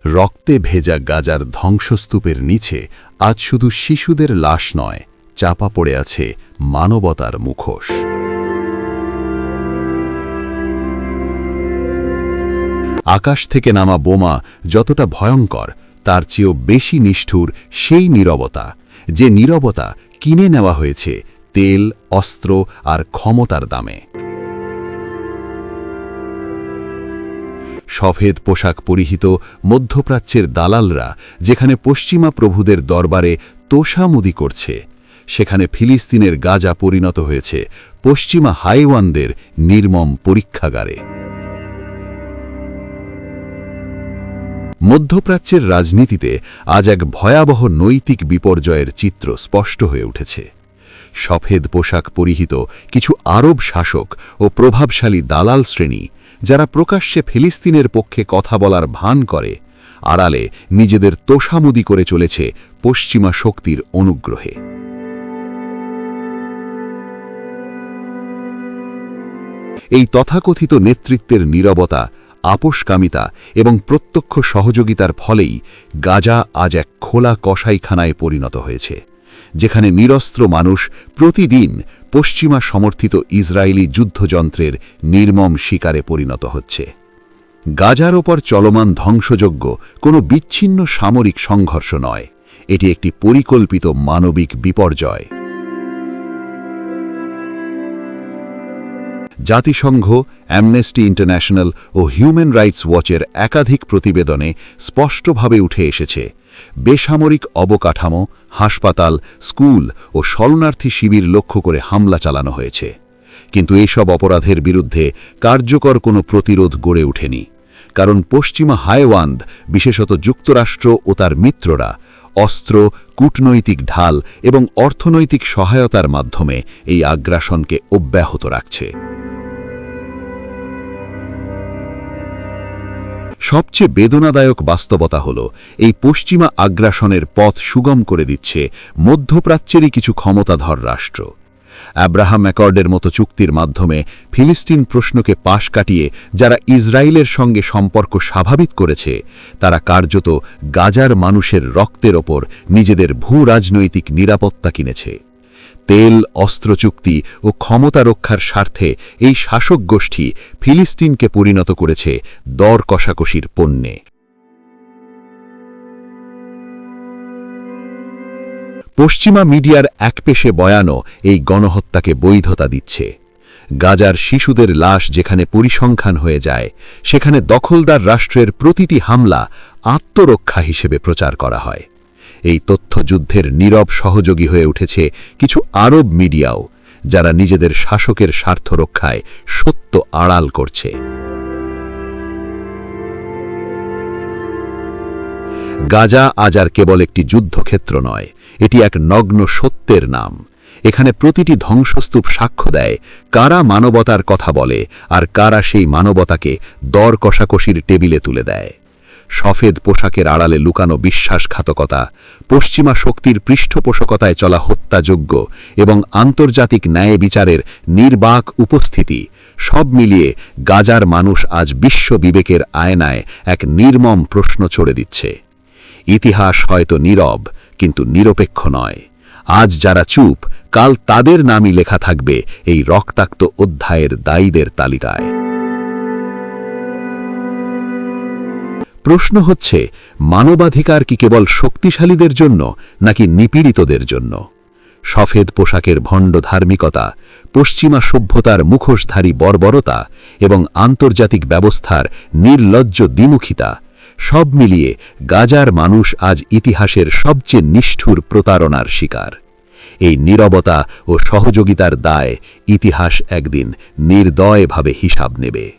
রক্তে ভেজা গাজার ধ্বংসস্তূপের নিচে আজ শুধু শিশুদের লাশ নয়, চাপা পড়ে আছে মানবতার মুখোশ। আকাশ থেকে নামা বোমা যতটা ভয়ঙ্কর, তার চেয়েও বেশি নিষ্ঠুর সেই নীরবতা, যে নীরবতা কিনে নেওয়া হয়েছে তেল, অস্ত্র আর ক্ষমতার দামে। সফেদ পোশাক পরিহিত মধ্যপ্রাচ্যের দালালরা যেখানে পশ্চিমা প্রভুদের দরবারে তোষামুদি করছে, সেখানে ফিলিস্তিনের গাজা পরিণত হয়েছে পশ্চিমা হাইওয়ানদের নির্মম পরীক্ষাগারে। মধ্যপ্রাচ্যের রাজনীতিতে আজ এক ভয়াবহ নৈতিক বিপর্যয়ের চিত্র স্পষ্ট হয়ে উঠেছে। সফেদ পোশাক পরিহিত কিছু আরব শাসক ও প্রভাবশালী দালাল শ্রেণী, যারা প্রকাশ্যে ফিলিস্তিনের পক্ষে কথা বলার ভান করে, আড়ালে নিজেদের তোষামুদি করে চলেছে পশ্চিমা শক্তির অনুগ্রহে। এই তথাকথিত নেতৃত্বের নীরবতা, আপোষকামিতা এবং প্রত্যক্ষ সহযোগিতার ফলেই গাজা আজ এক খোলা কসাইখানায় পরিণত হয়েছে, যেখানে নিরস্ত্র মানুষ প্রতিদিন পশ্চিমা সমর্থিত ইসরায়েলি যুদ্ধযন্ত্রের নির্মম শিকারে পরিণত হচ্ছে। গাজার ওপর চলমান ধ্বংসযজ্ঞ কোনো বিচ্ছিন্ন সামরিক সংঘর্ষ নয়, এটি একটি পরিকল্পিত মানবিক বিপর্যয়। জাতিসংঘ, অ্যামনেস্টি ইন্টারন্যাশনাল ও হিউম্যান রাইটস ওয়াচের একাধিক প্রতিবেদনে স্পষ্টভাবে উঠে এসেছে, বেসামরিক অবকাঠামো, হাসপাতাল, স্কুল ও শরণার্থী শিবির লক্ষ্য করে হামলা চালানো হয়েছে। কিন্তু এসব অপরাধের বিরুদ্ধে কার্যকর কোনো প্রতিরোধ গড়ে ওঠেনি, কারণ পশ্চিমা হাইওয়ান্দ, বিশেষত যুক্তরাষ্ট্র ও তার মিত্ররা, অস্ত্র, কূটনৈতিক ঢাল এবং অর্থনৈতিক সহায়তার মাধ্যমে এই আগ্রাসনকে অব্যাহত রাখছে। সবচেয়ে বেদনাদায়ক বাস্তবতা হল, এই পশ্চিমা আগ্রাসনের পথ সুগম করে দিচ্ছে মধ্যপ্রাচ্যেরই কিছু ক্ষমতাধর রাষ্ট্র। আব্রাহাম অ্যাকর্ডের মতো চুক্তির মাধ্যমে ফিলিস্তিন প্রশ্নকে পাশ কাটিয়ে যারা ইসরায়েলের সঙ্গে সম্পর্ক স্বাভাবিক করেছে, তারা কার্যত গাজার মানুষের রক্তের ওপর নিজেদের ভূ-রাজনৈতিক নিরাপত্তা কিনেছে। তেল, অস্ত্র চুক্তি ও ক্ষমতা রক্ষার স্বার্থে এই শাসক গোষ্ঠী ফিলিস্তিনকে পরিণত করেছে দর কষাকষির পণ্যে। পশ্চিমা মিডিয়ার একপেশে বয়ানও এই গণহত্যাকে বৈধতা দিচ্ছে। গাজার শিশুদের লাশ যেখানে পরিসংখ্যান হয়ে যায়, সেখানে দখলদার রাষ্ট্রের প্রতিটি হামলা আত্মরক্ষা হিসেবে প্রচার করা হয়। এই তথ্যযুদ্ধের নীরব সহযোগী হয়ে উঠেছে কিছু আরব মিডিয়াও, যারা নিজেদের শাসকের স্বার্থ রক্ষায় সত্য আড়াল করছে। গাজা আজ আর কেবল একটি যুদ্ধক্ষেত্র নয়, এটি এক নগ্ন সত্যের নাম। এখানে প্রতিটি ধ্বংসস্তূপ সাক্ষ্য দেয় কারা মানবতার কথা বলে আর কারা সেই মানবতাকে দর কষাকষির টেবিলে তুলে দেয়। সফেদ পোশাকের আড়ালে লুকানো বিশ্বাসঘাতকতা, পশ্চিমা শক্তির পৃষ্ঠপোষকতায় চলা হত্যাযজ্ঞ এবং আন্তর্জাতিক ন্যায় বিচারের নির্বাক উপস্থিতি, সব মিলিয়ে গাজার মানুষ আজ বিশ্ব বিবেকের আয়নায় এক নির্মম প্রশ্ন ছড়ে দিচ্ছে। ইতিহাস হয়তো নীরব, কিন্তু নিরপেক্ষ নয়। আজ যারা চুপ, কাল তাদের নামই লেখা থাকবে এই রক্তাক্ত অধ্যায়ের দায়ীদের তালিকায়। প্রশ্ন হচ্ছে, মানবাধিকার কি কেবল শক্তিশালীদের জন্য নাকি নিপীড়িতদের জন্য? সফেদ পোশাকের ভণ্ড ধার্মিকতা, পশ্চিমা সভ্যতার মুখোশধারী বর্বরতা এবং আন্তর্জাতিক ব্যবস্থার নির্লজ্জ দ্বিমুখিতা, সব মিলিয়ে গাজার মানুষ আজ ইতিহাসের সবচেয়ে নিষ্ঠুর প্রতারণার শিকার। এই নীরবতা ও সহযোগিতার দায় ইতিহাস একদিন নির্দয়ভাবে হিসাব নেবে।